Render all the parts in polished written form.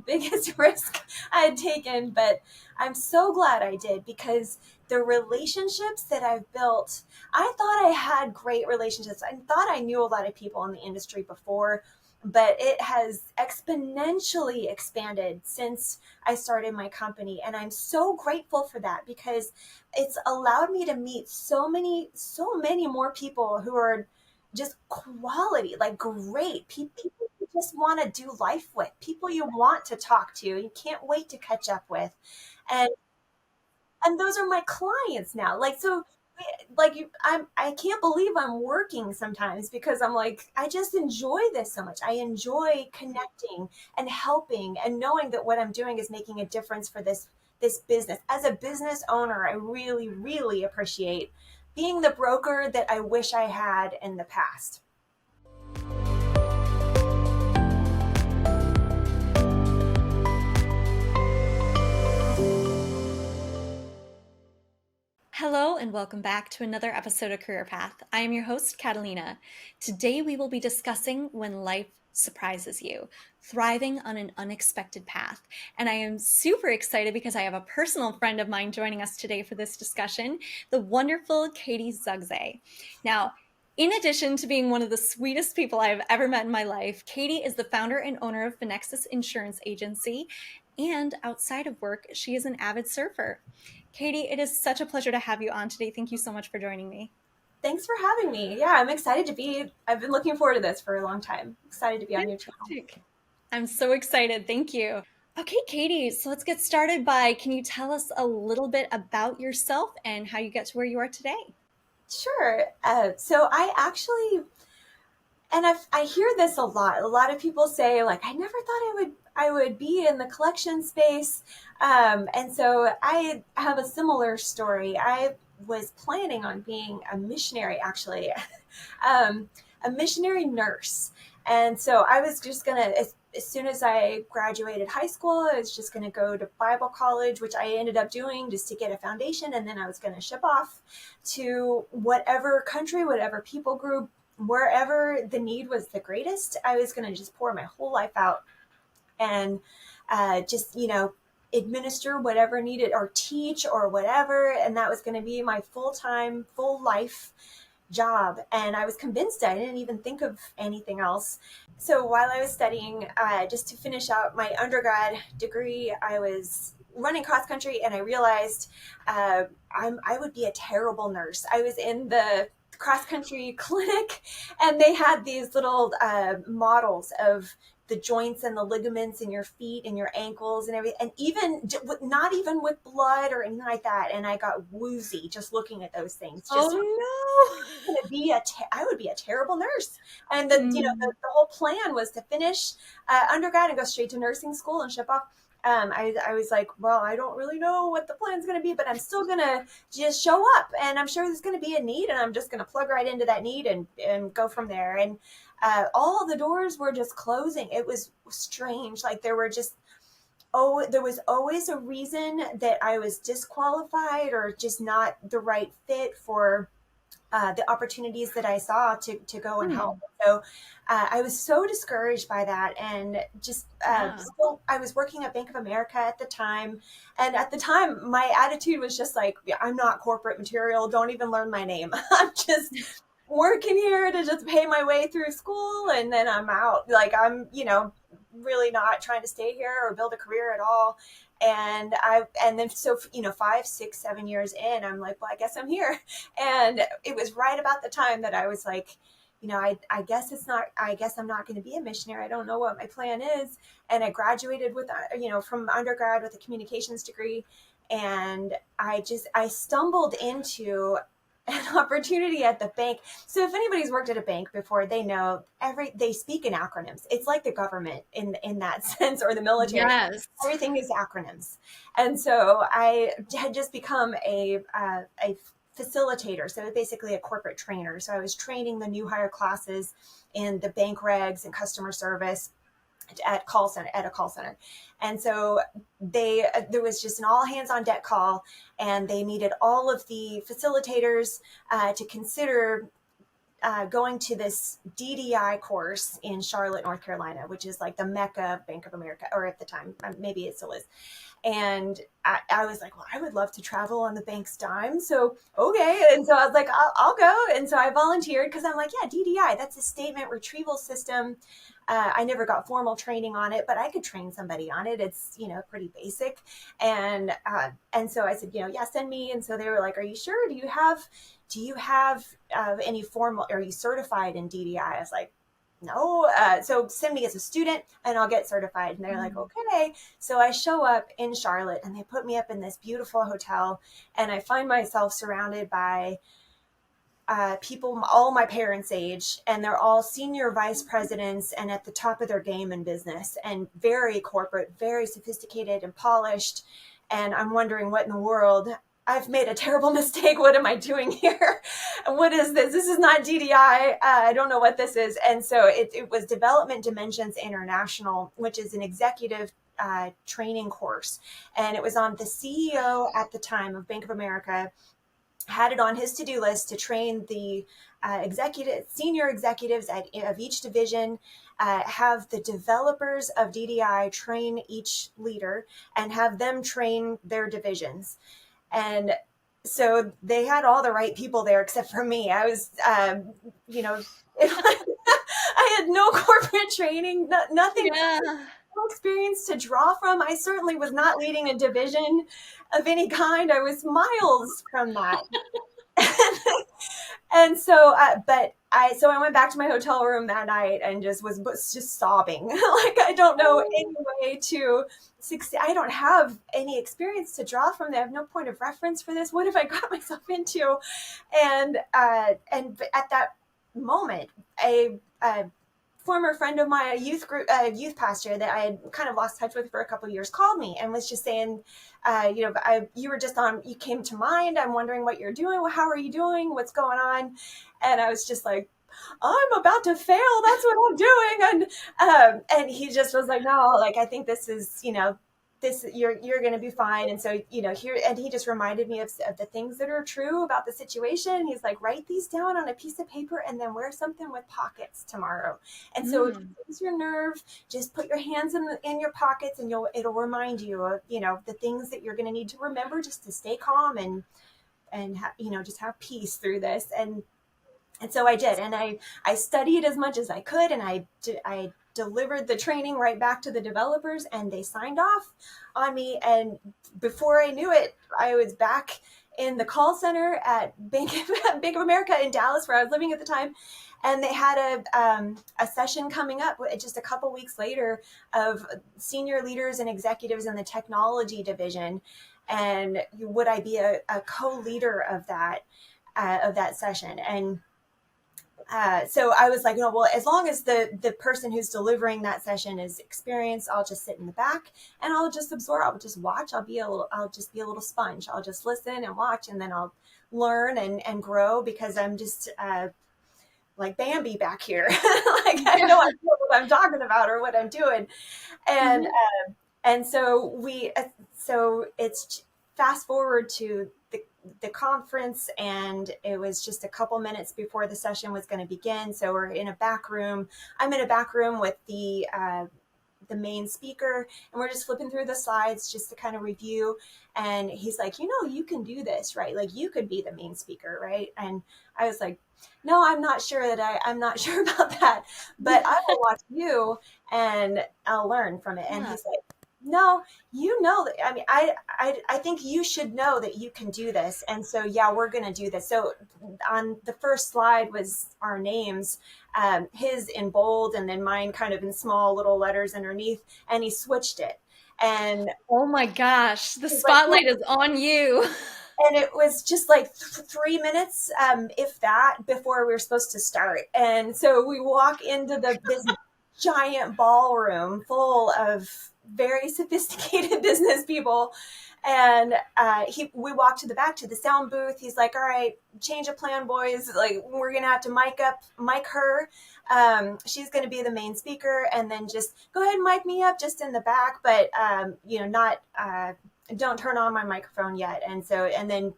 biggest risk I had taken, but I'm so glad I did because the relationships that I've built, I thought I had great relationships. I thought I knew a lot of people in the industry before, but it has exponentially expanded since I started my company. And I'm so grateful for that because it's allowed me to meet so many more people who are just quality, like great people you just want to do life with, people you want to talk to, you can't wait to catch up with. And those are my clients now. Like, so like I can't believe I'm working sometimes because I'm like, I just enjoy this so much. I enjoy connecting and helping and knowing that what I'm doing is making a difference for this business. As a business owner, I really, really appreciate being the broker that I wish I had in the past. Hello and welcome back to another episode of Career Path. I am your host, Katalina. Today we will be discussing when life surprises you, thriving on an unexpected path. And I am super excited because I have a personal friend of mine joining us today for this discussion, the wonderful Katie Zugsay. Now, in addition to being one of the sweetest people I have ever met in my life, Katie is the founder and owner of Finexus Insurance Agency. And outside of work, she is an avid surfer. Katie, it is such a pleasure to have you on today. Thank you so much for joining me. Thanks for having me. Yeah, I'm excited to be. I've been looking forward to this for a long time. Excited to be on your channel. I'm so excited. Thank you. Okay, Katie, so let's get started by, can you tell us a little bit about yourself and how you get to where you are today? Sure. So I actually, and I hear this a lot. A lot of people say, like, I never thought I would be in the collection space. And so I have a similar story. I was planning on being a missionary, actually, a missionary nurse. And so I was just gonna, as soon as I graduated high school, I was just gonna go to Bible college, which I ended up doing just to get a foundation. And then I was gonna ship off to whatever country, whatever people group, wherever the need was the greatest. I was going to just pour my whole life out and just, administer whatever needed or teach or whatever. And that was going to be my full-time, full life job. And I was convinced I didn't even think of anything else. So while I was studying, just to finish out my undergrad degree, I was running cross country and I realized I would be a terrible nurse. I was in the cross country clinic and they had these little models of the joints and the ligaments in your feet and your ankles and everything, and even not even with blood or anything like that. And I got woozy just looking at those things. Just, I would be a terrible nurse. And the whole plan was to finish undergrad and go straight to nursing school and ship off. I was like, well, I don't really know what the plan's going to be, but I'm still going to just show up and I'm sure there's going to be a need and I'm just going to plug right into that need and go from there. And all the doors were just closing. It was strange. Like there was always a reason that I was disqualified or just not the right fit for the opportunities that I saw to go and help. So I was so discouraged by that. And just still, I was working at Bank of America at the time. And at the time, my attitude was just like, I'm not corporate material. Don't even learn my name. I'm just working here to just pay my way through school. And then I'm out. Like I'm, really not trying to stay here or build a career at all. And then 5, 6, 7 years in, I'm like, well, I guess I'm here. And it was right about the time that I was like, I guess I'm not going to be a missionary. I don't know what my plan is. And I graduated with, from undergrad with a communications degree. And I stumbled into an opportunity at the bank. So if anybody's worked at a bank before, they know they speak in acronyms. It's like the government in that sense, or the military. Yes. Everything is acronyms. And so I had just become a facilitator. So basically a corporate trainer. So I was training the new hire classes in the bank regs and customer service at a call center. And so there was just an all hands on deck call, and they needed all of the facilitators to consider going to this DDI course in Charlotte, North Carolina, which is like the Mecca of Bank of America, or at the time, maybe it still is. And I was like, well, I would love to travel on the bank's dime. So, okay. And so I was like, I'll go. And so I volunteered because I'm like, yeah, DDI, that's a statement retrieval system. I never got formal training on it, but I could train somebody on it. It's, pretty basic. And so I said, yeah, send me. And so they were like, are you sure? Do you have any formal, are you certified in DDI? I was like, no. So send me as a student and I'll get certified. And they're like, okay. So I show up in Charlotte and they put me up in this beautiful hotel and I find myself surrounded by people all my parents' age, and they're all senior vice presidents and at the top of their game in business and very corporate, very sophisticated and polished. And I'm wondering what in the world, I've made a terrible mistake. What am I doing here? What is this? This is not DDI. I don't know what this is. And so it was Development Dimensions International, which is an executive training course. And it was on the CEO at the time of Bank of America, had it on his to-do list to train the senior executives of each division, have the developers of DDI train each leader and have them train their divisions. And so they had all the right people there except for me. I was, I had no corporate training, nothing. Yeah. No experience to draw from. I certainly was not leading a division of any kind. I was miles from that. And so, so I went back to my hotel room that night and was just sobbing. Like, I don't know any way to succeed. I don't have any experience to draw from. I have no point of reference for this. What have I got myself into? And at that moment, a former friend of mine, a youth pastor that I had kind of lost touch with for a couple of years, called me and was just saying, you came to mind. I'm wondering what you're doing. How are you doing? What's going on? And I was just like, I'm about to fail. That's what I'm doing. And he just was like, no, like, I think this is, you're going to be fine. And so, here, and he just reminded me of the things that are true about the situation. He's like, write these down on a piece of paper and then wear something with pockets tomorrow. And so if you lose your nerve, just put your hands in your pockets and it'll remind you of, the things that you're going to need to remember just to stay calm and just have peace through this. And so I did. And I studied as much as I could. And I delivered the training right back to the developers and they signed off on me. And before I knew it, I was back in the call center at Bank of America in Dallas, where I was living at the time. And they had a session coming up just a couple weeks later of senior leaders and executives in the technology division. And would I be a co-leader of that session? And so I was like, well, as long as the person who's delivering that session is experienced, I'll just sit in the back and I'll just absorb. I'll just watch. I'll just be a little sponge. I'll just listen and watch, and then I'll learn and grow, because I'm just like Bambi back here. Like, I have no idea what I'm talking about or what I'm doing. And so it's fast forward to the conference, and it was just a couple minutes before the session was going to begin. So we're in a back room. I'm in a back room with the main speaker, and we're just flipping through the slides just to kind of review. And he's like, you can do this, right? Like, you could be the main speaker, right? And I was like, no, I'm not sure about that, but I will watch you and I'll learn from it. And he's like, no, that, I mean, I think you should know that you can do this. And so, yeah, we're going to do this. So on the first slide was our names, his in bold and then mine kind of in small little letters underneath. And he switched it. And oh my gosh, the spotlight is on you. And it was just like 3 minutes, if that, before we were supposed to start. And so we walk into this giant ballroom full of very sophisticated business people. And we walked to the back to the sound booth. He's like, all right, change of plan, boys. Like, we're going to have to mic her. She's going to be the main speaker. And then just go ahead and mic me up just in the back. But, don't turn on my microphone yet. And then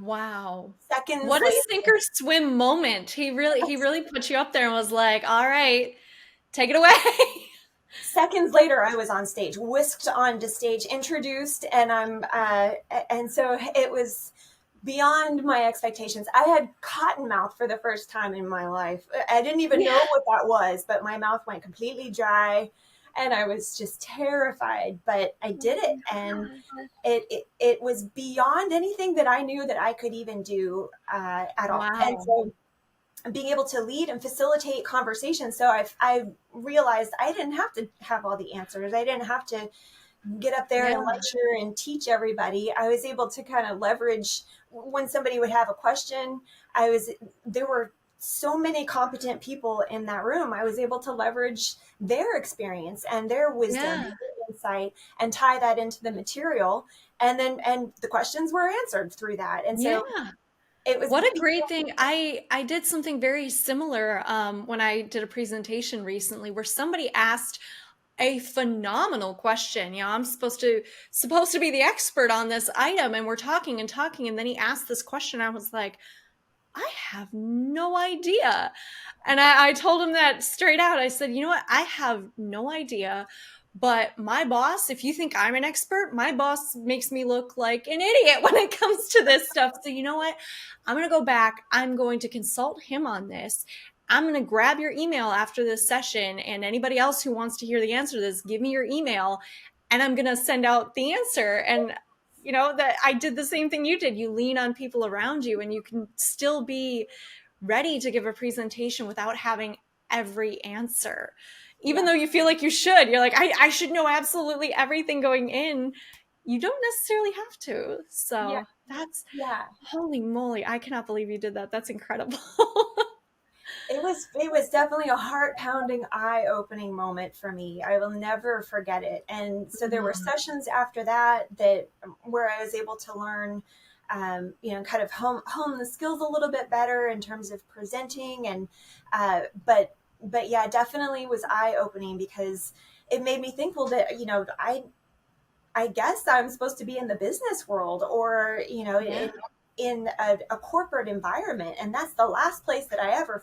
Wow. Seconds What a later, sink or swim moment. He really put you up there and was like, all right, take it away. seconds later, I was on stage, whisked onto stage, introduced, and and so it was beyond my expectations. I had cotton mouth for the first time in my life. I didn't even Yeah. know what that was, but my mouth went completely dry, and I was just terrified. But I did it, and it was beyond anything that I knew that I could even do at all. And Wow. so being able to lead and facilitate conversations. So I realized I didn't have to have all the answers. I didn't have to get up there and Yeah. lecture and teach everybody. I was able to kind of leverage when somebody would have a question. There were so many competent people in that room. I was able to leverage their experience and their wisdom, Yeah. their insight, and tie that into the material. And the questions were answered through that. And so Yeah. it was What a great thing. I did something very similar when I did a presentation recently where somebody asked a phenomenal question. You know, I'm supposed to be the expert on this item, and we're talking and talking, and then he asked this question. I was like, I have no idea. And I told him that straight out. I said, you know what? I have no idea. But my boss, if you think I'm an expert, my boss makes me look like an idiot when it comes to this stuff. So, you know what? I'm going to go back. I'm going to consult him on this. I'm going to grab your email after this session. And anybody else who wants to hear the answer to this, give me your email. And I'm going to send out the answer. And that I did the same thing you did. You lean on people around you, and you can still be ready to give a presentation without having every answer. Even yeah. though you feel like you should, you're like, I should know absolutely everything going in. You don't necessarily have to. Yeah. So that's, Yeah. holy moly, I cannot believe you did that. That's incredible. It was definitely a heart-pounding, eye-opening moment for me. I will never forget it. And so there were sessions after that where I was able to learn, kind of hone the skills a little bit better in terms of presenting. And but yeah, definitely was eye-opening because it made me think, well, that I guess I'm supposed to be in the business world or, Yeah. in a corporate environment. And that's the last place that I ever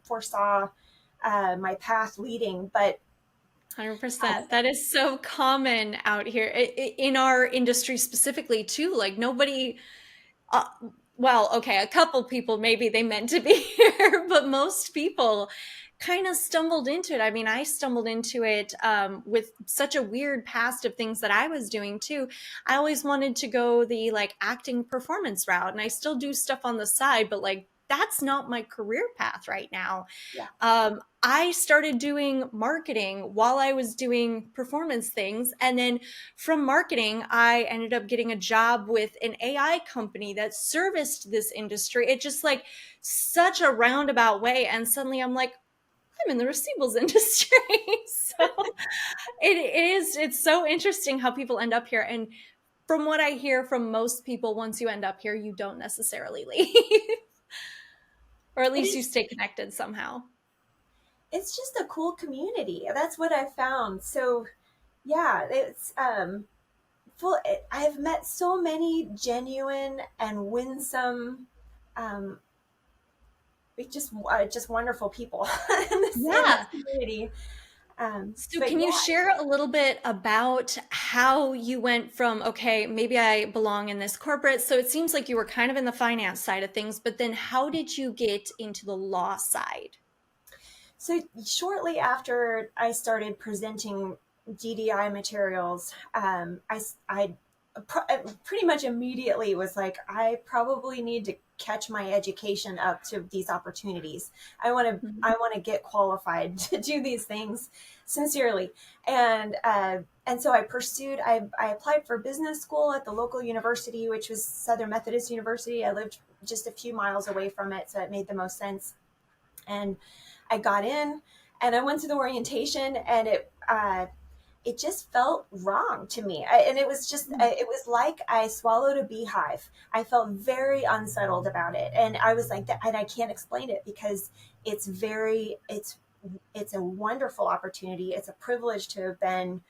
foresaw my path leading. But 100%. That is so common out here in our industry specifically too. Like nobody, uh, well, okay, a couple people maybe they meant to be here, but most people kind of stumbled into it. I mean, I stumbled into it with such a weird past of things that I was doing too. I always wanted to go the like acting performance route, and I still do stuff on the side, but like that's not my career path right now. yeah, I started doing marketing while I was doing performance things. And then from marketing, I ended up getting a job with an AI company that serviced this industry. It just like such a roundabout way. And suddenly I'm like, I'm in the receivables industry. So it's so interesting how people end up here. And from what I hear from most people, once you end up here, you don't necessarily leave, or at it least you is. stay connected somehow. It's just a cool community. That's what I found. So yeah, it's full. I've met so many genuine and winsome, um, just wonderful people in this Yeah. community. So, But can you yeah, share a little bit about how you went from, okay, maybe I belong in this corporate? So, it seems like you were kind of in the finance side of things, but then how did you get into the law side? so shortly after I started presenting DDI materials, I pretty much immediately was like, I probably need to catch my education up to these opportunities. I Mhm. want to get qualified to do these things sincerely. And so I applied for business school at the local university, which was Southern Methodist University. I lived just a few miles away from it, so it made the most sense. And I got in and I went to the orientation, and it just felt wrong to me. And it was like I swallowed a beehive. I felt very unsettled about it. And I was like that, and I can't explain it because it's very, it's a wonderful opportunity. It's a privilege to have been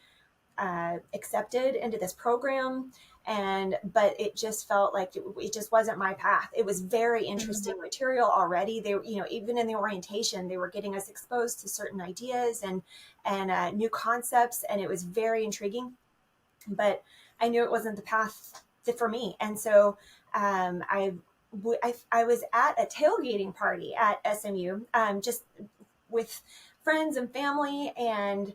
accepted into this program, but it just felt like it just wasn't my path. It was very interesting material already. They, even in the orientation, they were getting us exposed to certain ideas and new concepts, and it was very intriguing. But I knew it wasn't the path for me, and so I was at a tailgating party at SMU, just with friends and family, and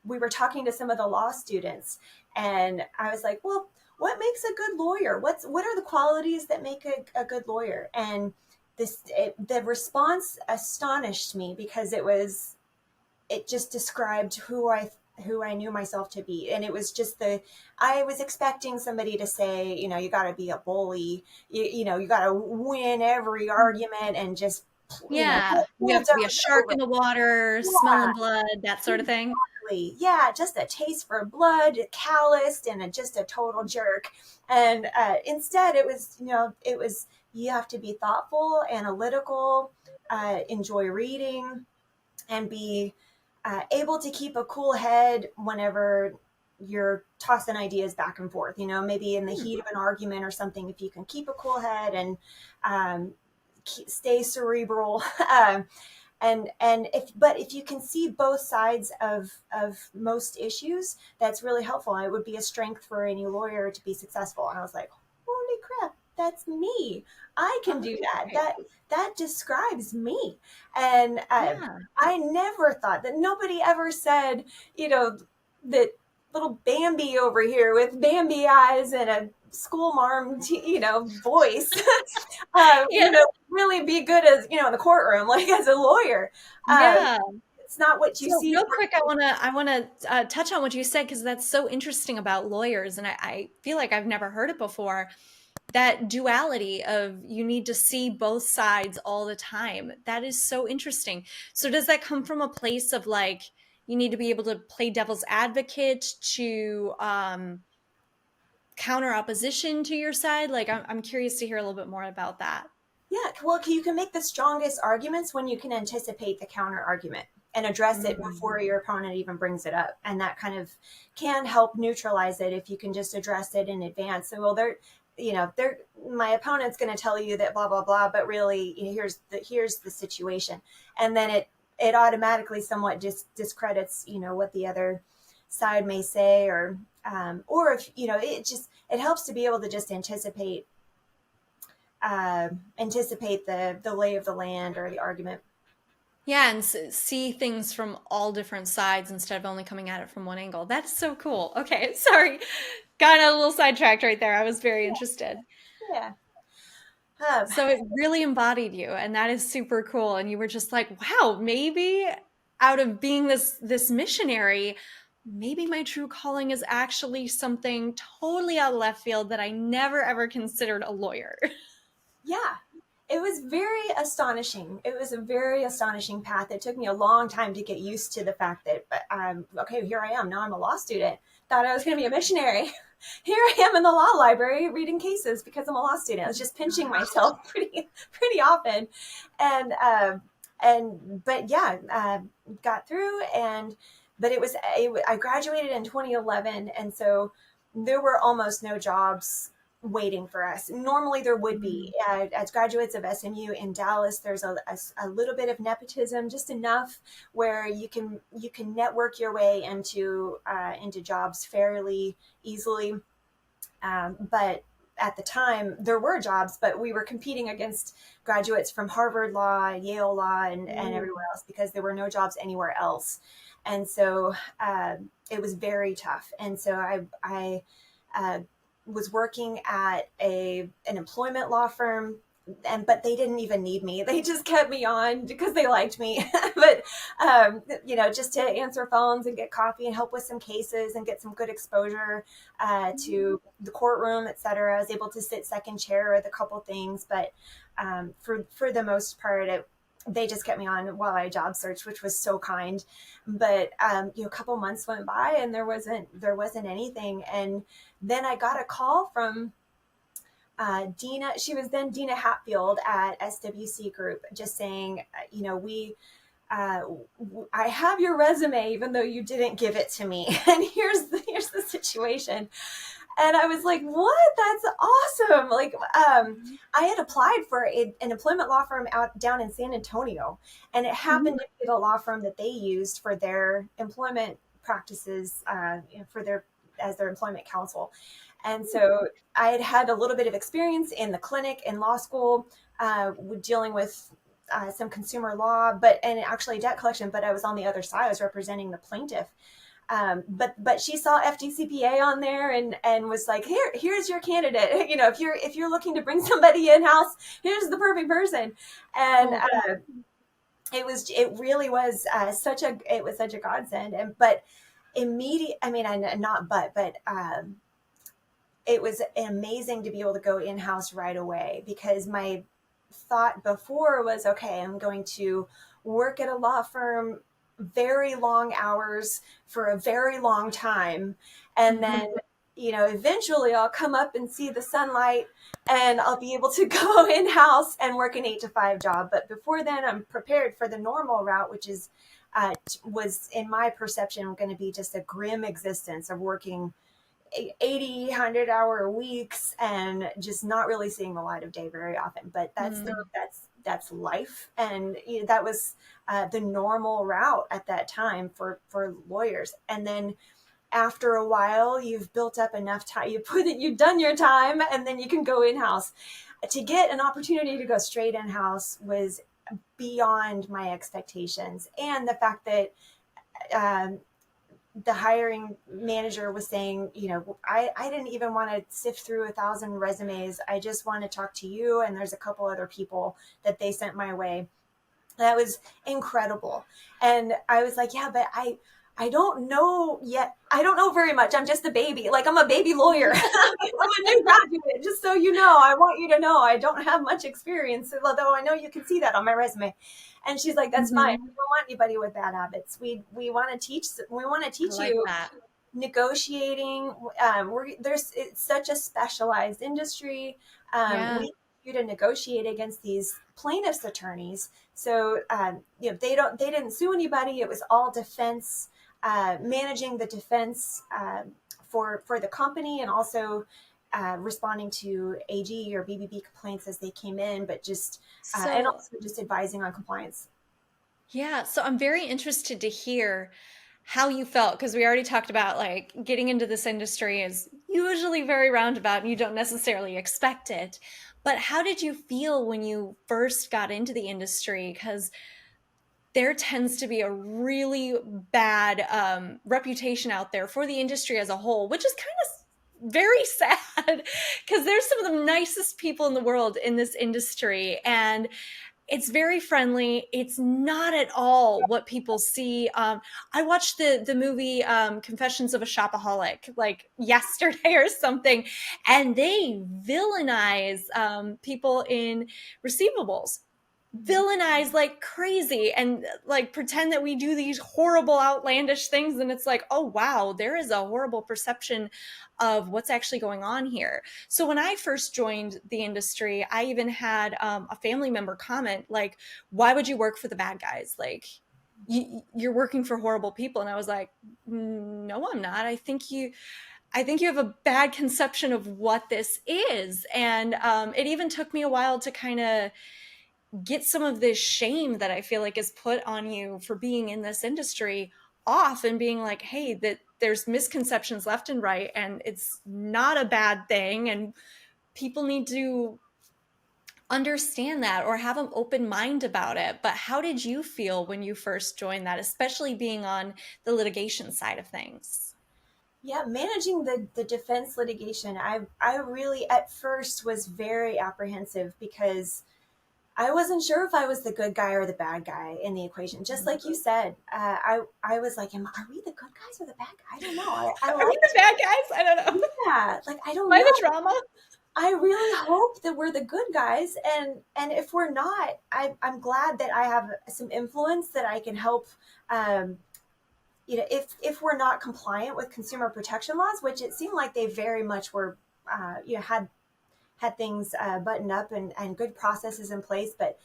we were talking to some of the law students, and I was like, well, what makes a good lawyer? What are the qualities that make a good lawyer? And the response astonished me, because it just described who I knew myself to be. And it was just I was expecting somebody to say, you got to be a bully, you got to win every argument and just, Yeah, you have to be a shark in the water, yeah, smelling blood, that sort of thing. exactly. Yeah, just a taste for blood, calloused, and just a total jerk. And instead, it was you have to be thoughtful, analytical, enjoy reading, and be able to keep a cool head whenever you're tossing ideas back and forth. Maybe in the heat of an argument or something, if you can keep a cool head and stay cerebral. If you can see both sides of most issues, that's really helpful. It would be a strength for any lawyer to be successful. And I was like, holy crap, that's me. I can do that. That describes me. And I never thought that, nobody ever said, that little Bambi over here with Bambi eyes and a school marm, voice, really be good as, in the courtroom, like as a lawyer. Yeah. It's not what you So see. real quick, I wanna touch on what you said, because that's so interesting about lawyers, and I feel like I've never heard it before. That duality of you need to see both sides all the time. That is so interesting. So does that come from a place of like you need to be able to play devil's advocate to counter opposition to your side? Like I'm curious to hear a little bit more about that. Yeah, well, you can make the strongest arguments when you can anticipate the counter argument and address it before your opponent even brings it up. And that kind of can help neutralize it if you can just address it in advance. So, well, my opponent's going to tell you that blah, blah, blah, but really, here's the situation. And then it automatically somewhat just discredits, what the other side may say, or if, it helps to be able to just anticipate the lay of the land or the argument. Yeah, and see things from all different sides instead of only coming at it from one angle. That's so cool. Okay, sorry. Got a little sidetracked right there. I was very interested. Yeah. So it really embodied you, and that is super cool. And you were just like, wow, maybe out of being this missionary, maybe my true calling is actually something totally out of left field that I never ever considered a lawyer. Yeah. It was very astonishing. It was a very astonishing path. It took me a long time to get used to the fact that, okay, here I am. Now I'm a law student. Thought I was going to be a missionary. Here I am in the law library reading cases because I'm a law student. I was just pinching myself pretty often. But yeah, got through, but I graduated in 2011. And so there were almost no jobs waiting for us. Normally there would be, as graduates of SMU in Dallas, there's a little bit of nepotism, just enough where you can network your way into jobs fairly easily. But at the time there were jobs, but we were competing against graduates from Harvard Law, Yale Law, and everywhere else, because there were no jobs anywhere else. And so it was very tough. And so I was working at an employment law firm, but they didn't even need me. They just kept me on because they liked me. But just to answer phones and get coffee and help with some cases and get some good exposure to the courtroom, et cetera. I was able to sit second chair with a couple things, but for the most part, they just kept me on while I job searched, which was so kind. But a couple months went by and there wasn't anything. And then I got a call from Dina. She was then Dina Hatfield at SWC Group, just saying, we I have your resume, even though you didn't give it to me. And here's the situation. And I was like, what? That's awesome. Like, I had applied for an employment law firm out down in San Antonio, and it happened to be the law firm that they used for their employment practices, for as their employment counsel. And so I had had a little bit of experience in the clinic in law school, dealing with some consumer law, and actually debt collection. But I was on the other side. I was representing the plaintiff. But she saw FDCPA on there and was like, here's your candidate. If you're looking to bring somebody in house, here's the perfect person. And it really was such a godsend. But immediate, I mean, it was amazing to be able to go in house right away, because my thought before was, okay, I'm going to work at a law firm, very long hours for a very long time. And then, eventually I'll come up and see the sunlight and I'll be able to go in house and work an 8 to 5 job. But before then, I'm prepared for the normal route, which was in my perception going to be just a grim existence of working 80, 100-hour weeks and just not really seeing the light of day very often. But that's life. And that was the normal route at that time for lawyers. And then after a while, you've built up enough time, you've done your time, and then you can go in-house. To get an opportunity to go straight in-house was beyond my expectations. And the fact that the hiring manager was saying, I didn't even want to sift through 1,000 resumes. I just want to talk to you. And there's a couple other people that they sent my way. That was incredible. And I was like, yeah, but I don't know yet. I don't know very much. I'm just a baby. Like, I'm a baby lawyer. I'm a new graduate. Just so you know, I want you to know I don't have much experience, although I know you can see that on my resume. And she's like, that's fine. We don't want anybody with bad habits. We want to teach you that. Negotiating. It's such a specialized industry. We you to negotiate against these plaintiffs' attorneys. So they didn't sue anybody. It was all defense, managing the defense for the company, and also responding to AG or BBB complaints as they came in, but just and also just advising on compliance. Yeah, so I'm very interested to hear how you felt, because we already talked about like getting into this industry is usually very roundabout and you don't necessarily expect it. But how did you feel when you first got into the industry? Because there tends to be a really bad reputation out there for the industry as a whole, which is kind of very sad because there's some of the nicest people in the world in this industry, and it's very friendly. It's not at all what people see. I watched the movie Confessions of a Shopaholic like yesterday or something, and they villainize people in Receivables. Villainize like crazy and like pretend that we do these horrible outlandish things, and it's like, oh wow, there is a horrible perception of what's actually going on here. So when I first joined the industry, I even had a family member comment like, why would you work for the bad guys? Like, you're working for horrible people. And I was like, no, I'm not. I think you have a bad conception of what this is. And it even took me a while to kind of get some of this shame that I feel like is put on you for being in this industry off, and being like, hey, that there's misconceptions left and right, and it's not a bad thing, and people need to understand that or have an open mind about it. But how did you feel when you first joined that, especially being on the litigation side of things? Yeah, managing the defense litigation, I really at first was very apprehensive, because I wasn't sure if I was the good guy or the bad guy in the equation. Just like you said, I was like, are we the good guys or the bad guy? I don't know. I Are we the bad guys? I don't know. Yeah, like I don't Am I know. the drama? I really hope that we're the good guys, and if we're not, I'm glad that I have some influence that I can help. If we're not compliant with consumer protection laws, which it seemed like they very much were, had things buttoned up and good processes in place, but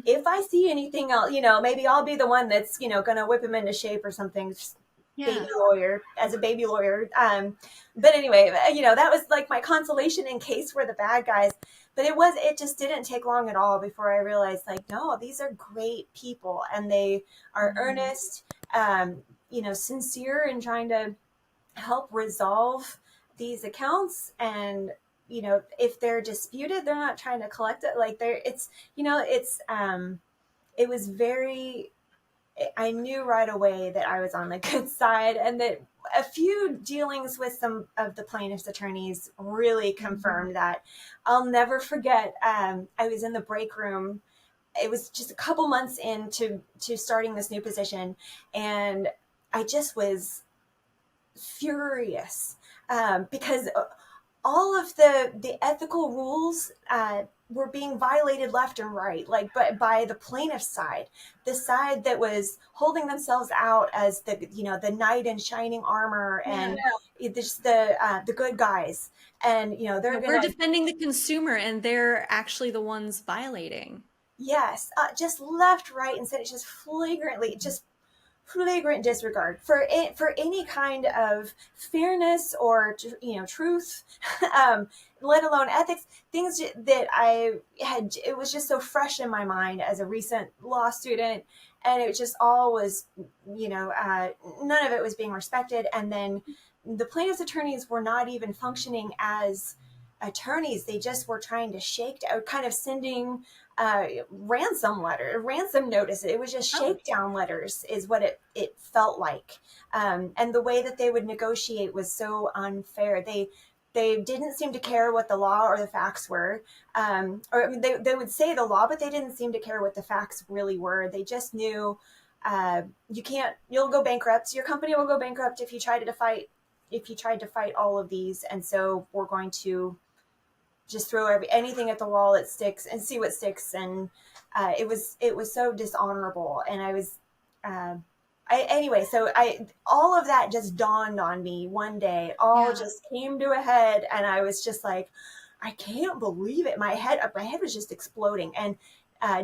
if I see anything else, maybe I'll be the one that's, going to whip him into shape or something. Just baby Yeah. lawyer as a baby lawyer. But anyway, that was like my consolation in case we're the bad guys. But it just didn't take long at all before I realized, like, no, these are great people and they are earnest, sincere in trying to help resolve these accounts. And if they're disputed, they're not trying to collect it. Like it was very, I knew right away that I was on the good side, and that a few dealings with some of the plaintiff's attorneys really confirmed that. I'll never forget, I was in the break room. It was just a couple months into starting this new position, and I just was furious, because all of the ethical rules were being violated left and right, like by the plaintiff's side, the side that was holding themselves out as the knight in shining armor, and just the good guys, and they're We're gonna. defending the consumer and they're actually the ones violating. Yes, just left, right, and center, just flagrant disregard for any kind of fairness or truth, let alone ethics. Things that I had, it was just so fresh in my mind as a recent law student, and it just all was, none of it was being respected. And then the plaintiff's attorneys were not even functioning as attorneys. They just were trying to shake down, kind of sending ransom notice. It was just shakedown letters is what it felt like. And the way that they would negotiate was so unfair. They didn't seem to care what the law or the facts were. Or I mean, they would say the law, but they didn't seem to care what the facts really were. They just knew, you'll go bankrupt. Your company will go bankrupt if you tried to fight all of these. And so we're going to just throw anything at the wall that sticks and see what sticks. And it was so dishonorable. And I was, so all of that just dawned on me one day, just came to a head. And I was just like, I can't believe it. My head was just exploding. And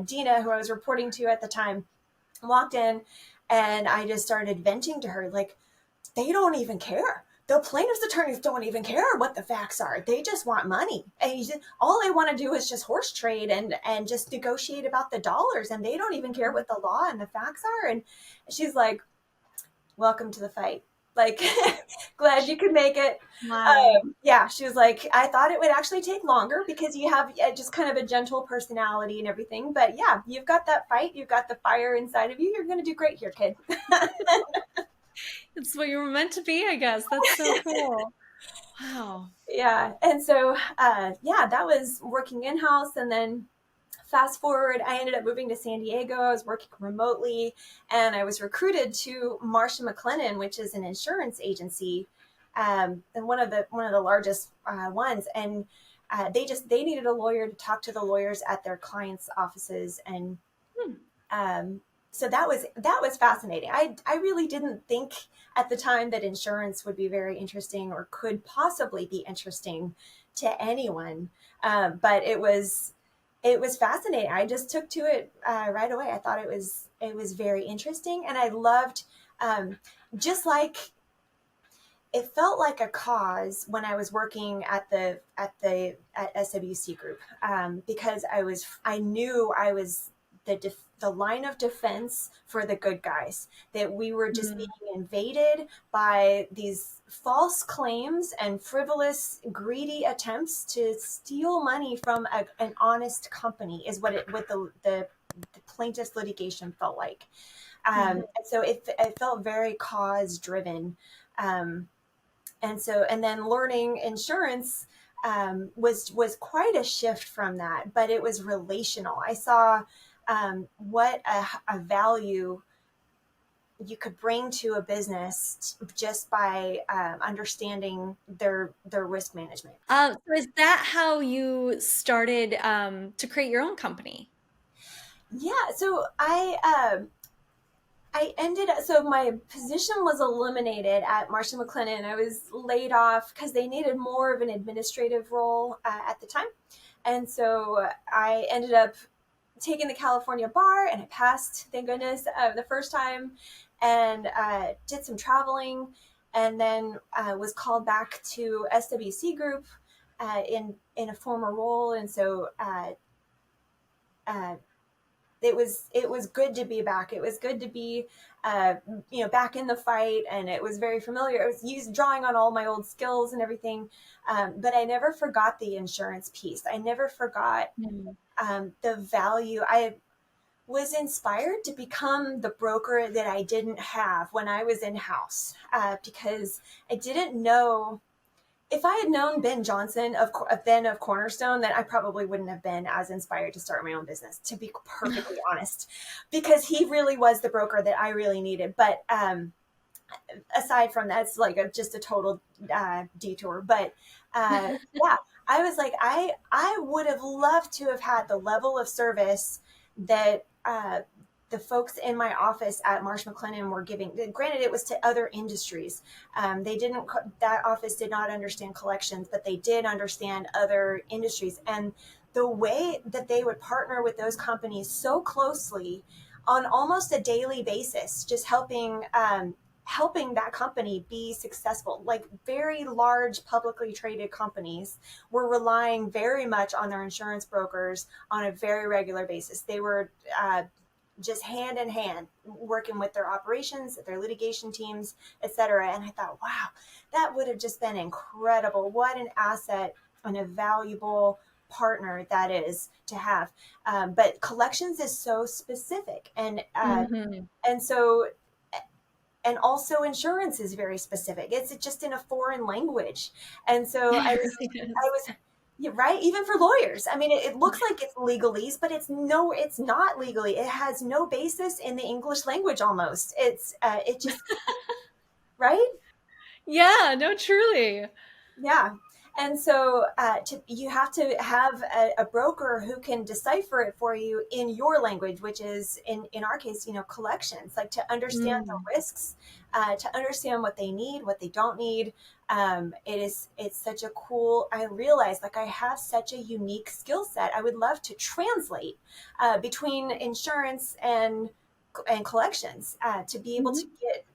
Dina, who I was reporting to at the time, walked in, and I just started venting to her, like, they don't even care. The plaintiff's attorneys don't even care what the facts are. They just want money. And all they want to do is just horse trade and just negotiate about the dollars. And they don't even care what the law and the facts are. And she's like, welcome to the fight. Like, glad you could make it. Wow. She was like, I thought it would actually take longer because you have just kind of a gentle personality and everything. But yeah, you've got that fight. You've got the fire inside of you. You're going to do great here, kid. It's what you were meant to be, I guess. That's so cool. Wow. Yeah. And so, that was working in-house. And then fast forward, I ended up moving to San Diego. I was working remotely, and I was recruited to Marsh & McLennan, which is an insurance agency, and one of the largest ones. And they needed a lawyer to talk to the lawyers at their clients' offices. And so that was fascinating. I really didn't think at the time that insurance would be very interesting or could possibly be interesting to anyone. But it was fascinating. I just took to it right away. I thought it was very interesting, and I loved, just like, it felt like a cause when I was working at SWC Group, because I knew I was the line of defense for the good guys, that we were just being invaded by these false claims and frivolous, greedy attempts to steal money from an honest company is what the plaintiff's litigation felt like. And so it felt very cause driven. And then learning insurance was quite a shift from that, but it was relational. I saw what a value you could bring to a business just by understanding their risk management. So is that how you started to create your own company? Yeah, so I ended up, so my position was eliminated at Marsh & McLennan. I was laid off because they needed more of an administrative role at the time. And so I ended up taking the California bar, and I passed, thank goodness, the first time, and did some traveling, and then was called back to SWC Group in a former role. And so uh, it was good to be back. It was good to be, back in the fight, and it was very familiar. I was drawing on all my old skills and everything, but I never forgot the insurance piece. I never forgot the value. I was inspired to become the broker that I didn't have when I was in house, because I didn't know. If I had known Ben Johnson of Cornerstone, then I probably wouldn't have been as inspired to start my own business, to be perfectly honest, because he really was the broker that I really needed. But aside from that, it's like just a total detour. But yeah, I was like, I would have loved to have had the level of service that the folks in my office at Marsh McLennan were giving. Granted, it was to other industries. That office did not understand collections, but they did understand other industries. And the way that they would partner with those companies so closely on almost a daily basis, just helping that company be successful. Like, very large publicly traded companies were relying very much on their insurance brokers on a very regular basis. They were just hand in hand working with their operations, their litigation teams, etc. And I thought, wow, that would have just been incredible. What an asset and a valuable partner that is to have. But collections is so specific, and so, and also insurance is very specific. It's just in a foreign language. And so I was yeah, right. Even for lawyers. I mean, it looks like it's legalese, but it's not legally. It has no basis in the English language almost. It just, right? Yeah, no, truly. Yeah. And so you have to have a broker who can decipher it for you in your language, which is in our case, collections, like to understand the risks, to understand what they need, what they don't need. It's such a cool, I realize, like, I have such a unique skill set. I would love to translate between insurance and collections, to be able to get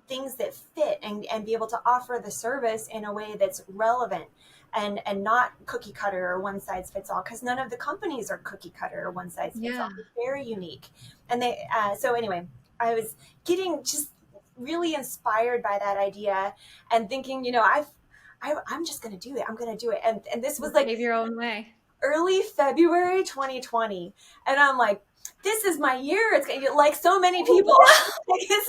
things that fit, and be able to offer the service in a way that's relevant and not cookie cutter or one size fits all, because none of the companies are cookie cutter or one size fits all. They're very unique. And so anyway, I was getting just really inspired by that idea and thinking, I'm just going to do it. I'm going to do it. And this was like your own way. Early February 2020. And I'm like, this is my year. It's going to, like so many people. Everything is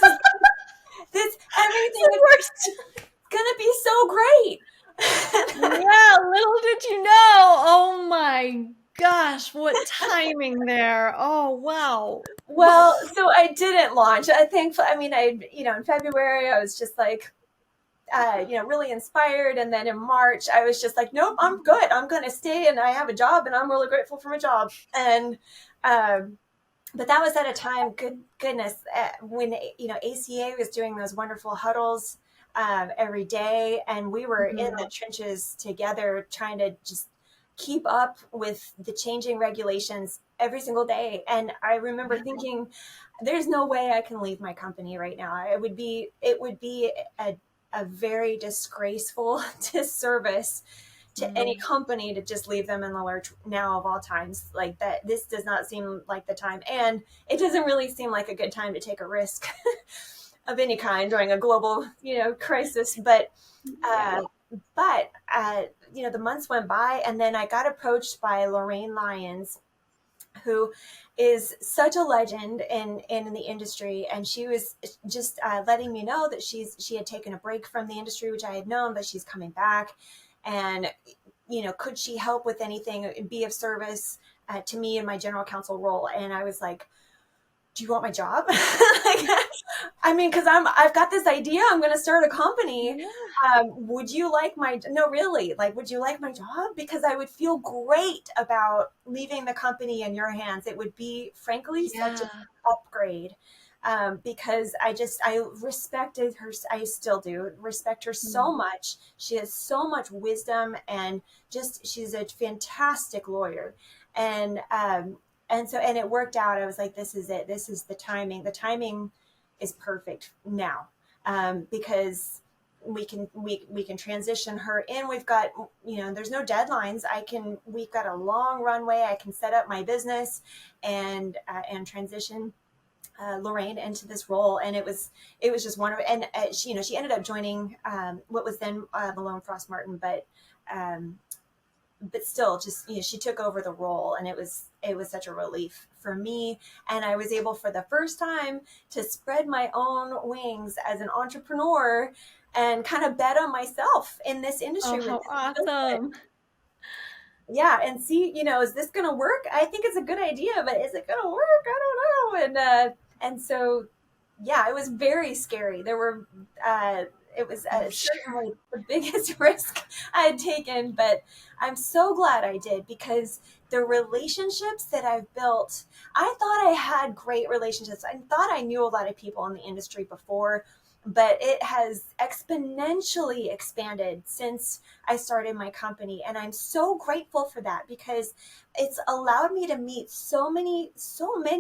going to be so great. Yeah, little did you know. Oh my gosh, what timing there. Oh, wow. Well, so I didn't launch. In February I was just like, really inspired. And then in March I was just like, nope, I'm good. I'm going to stay, and I have a job, and I'm really grateful for my job. And, but that was at a time, goodness, when, ACA was doing those wonderful huddles every day. And we were in the trenches together, trying to just keep up with the changing regulations every single day. And I remember thinking, there's no way I can leave my company right now. It would be a very disgraceful disservice to any company to just leave them in the lurch now, of all times. Like that, this does not seem like the time. And it doesn't really seem like a good time to take a risk of any kind during a global, crisis. But the months went by, and then I got approached by Lorraine Lyons, who is such a legend in the industry. And she was just letting me know that she had taken a break from the industry, which I had known, but she's coming back. And, could she help with anything and be of service to me in my general counsel role? And I was like, do you want my job? Because I've got this idea. I'm going to start a company. Yeah. Would you like no, really, would you like my job? Because I would feel great about leaving the company in your hands. It would be, frankly, such an upgrade. Because I respected her. I still do respect her so much. She has so much wisdom, and she's a fantastic lawyer. And and it worked out. I was like, this is it. This is the timing. The timing is perfect now, because we can transition her in. We've got, there's no deadlines. We've got a long runway. I can set up my business and transition Lorraine into this role, and it was just wonderful. And she ended up joining what was then Malone Frost Martin, but still, just she took over the role, and it was such a relief for me. And I was able, for the first time, to spread my own wings as an entrepreneur and kind of bet on myself in this industry. Oh, how awesome! Yeah, and see, is this going to work? I think it's a good idea, but is it going to work? I don't know. And so, yeah, it was very scary. It was certainly the biggest risk I had taken, but I'm so glad I did, because the relationships that I've built, I thought I had great relationships. I thought I knew a lot of people in the industry before, but it has exponentially expanded since I started my company. And I'm so grateful for that, because it's allowed me to meet so many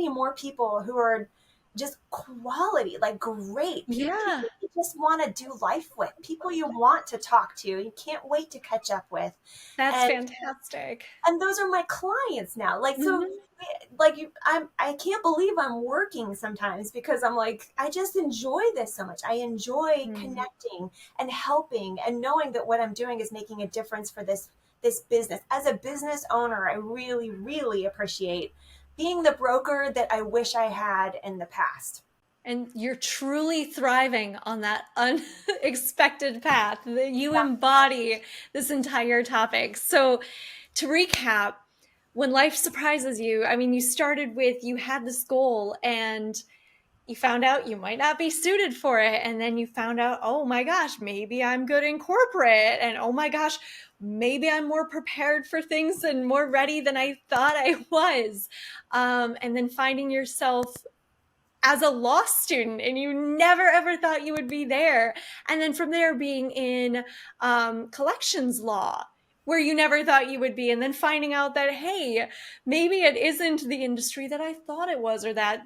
more people who are just quality, like great people, Yeah, you just want to do life with, people you want to talk to, you can't wait to catch up with. that's And fantastic. those are my clients now. Like, so Mhm. I can't believe I'm working sometimes, because I'm like, I just enjoy this so much. I enjoy Mm. connecting and helping and knowing that what I'm doing is making a difference for this business. As a business owner, I really, really appreciate being the broker that I wish I had in the past. And you're truly thriving on that unexpected path that you Yeah. embody this entire topic. So, to recap, when life surprises you, I mean, you started with you had this goal and you found out you might not be suited for it. And then you found out, oh my gosh, maybe I'm good in corporate. And oh my gosh, maybe I'm more prepared for things and more ready than I thought I was. And then finding yourself as a law student and you never ever thought you would be there, and then from there being in collections law where you never thought you would be, and then finding out that hey, maybe it isn't the industry that I thought it was, or that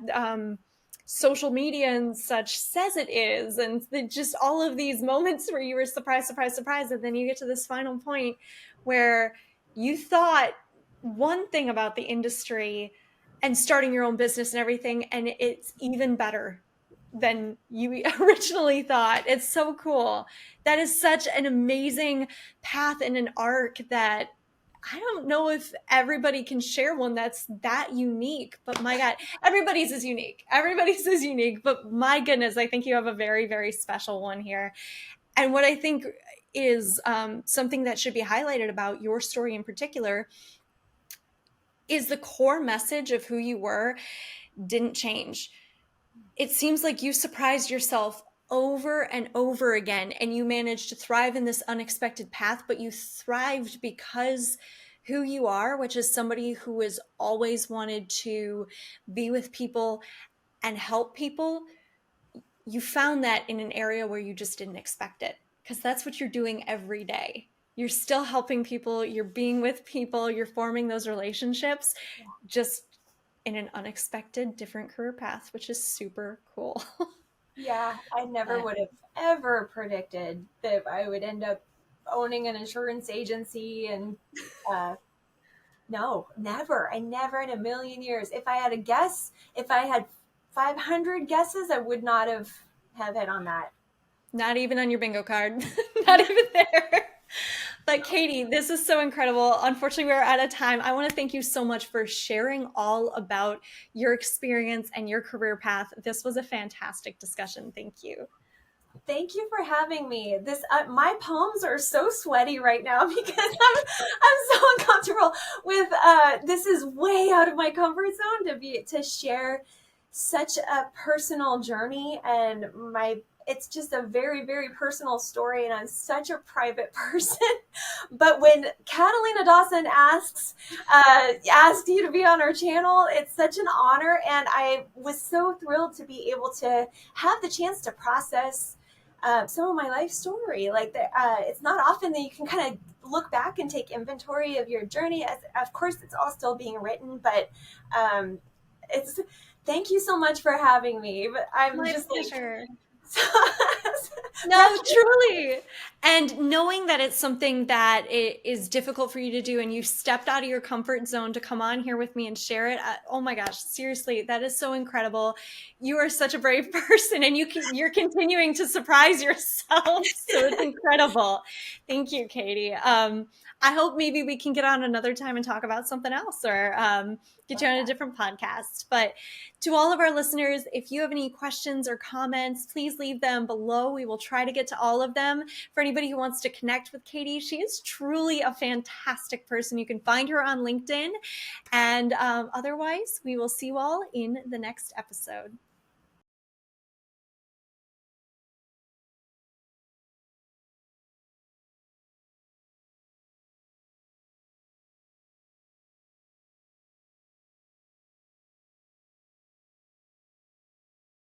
social media and such says it is, and just all of these moments where you were surprised, surprised, surprised, and then you get to this final point where you thought one thing about the industry and starting your own business and everything, and it's even better than you originally thought. It's so cool. That is such an amazing path and an arc that I don't know if everybody can share one that's that unique, but my God, everybody's is unique. Everybody's is unique, but my goodness, I think you have a very, very special one here. And what I think is something that should be highlighted about your story in particular is the core message of who you were didn't change. It seems like you surprised yourself over and over again, and you managed to thrive in this unexpected path, but you thrived because who you are, which is somebody who has always wanted to be with people and help people, you found that in an area where you just didn't expect it, because that's what you're doing every day. You're still helping people, you're being with people, you're forming those relationships, just in an unexpected different career path, which is super cool. Yeah, I never But would have ever predicted that I would end up owning an insurance agency. And uh, no, never. I never in a million years. If I had a guess, if I had 500 guesses, I would not have hit on that. not even on your bingo card, not even there. But Katie, this is so incredible. Unfortunately, we're out of time. I want to thank you so much for sharing all about your experience and your career path. This was a fantastic discussion. Thank you. Thank you for having me. This my palms are so sweaty right now because I'm so uncomfortable with this is way out of my comfort zone to share such a personal journey, and my it's just a very, very personal story, and I'm such a private person. But when Katalina Dawson asked you to be on our channel, it's such an honor, and I was so thrilled to be able to have the chance to process some of my life story. Like it's not often that you can kind of look back and take inventory of your journey. As of course, it's all still being written, but it's thank you so much for having me. But I'm My just pleasure. like No, truly. And knowing that it's something that it is difficult for you to do and you stepped out of your comfort zone to come on here with me and share it. Oh my gosh, seriously, that is so incredible. You are such a brave person and you're continuing to surprise yourself. So it's incredible. Thank you, Katie. I hope maybe we can get on another time and talk about something else or get you on a different podcast. But to all of our listeners, if you have any questions or comments, please leave them below. We will try to get to all of them. For anybody who wants to connect with Katie, she is truly a fantastic person. You can find her on LinkedIn. And otherwise, we will see you all in the next episode.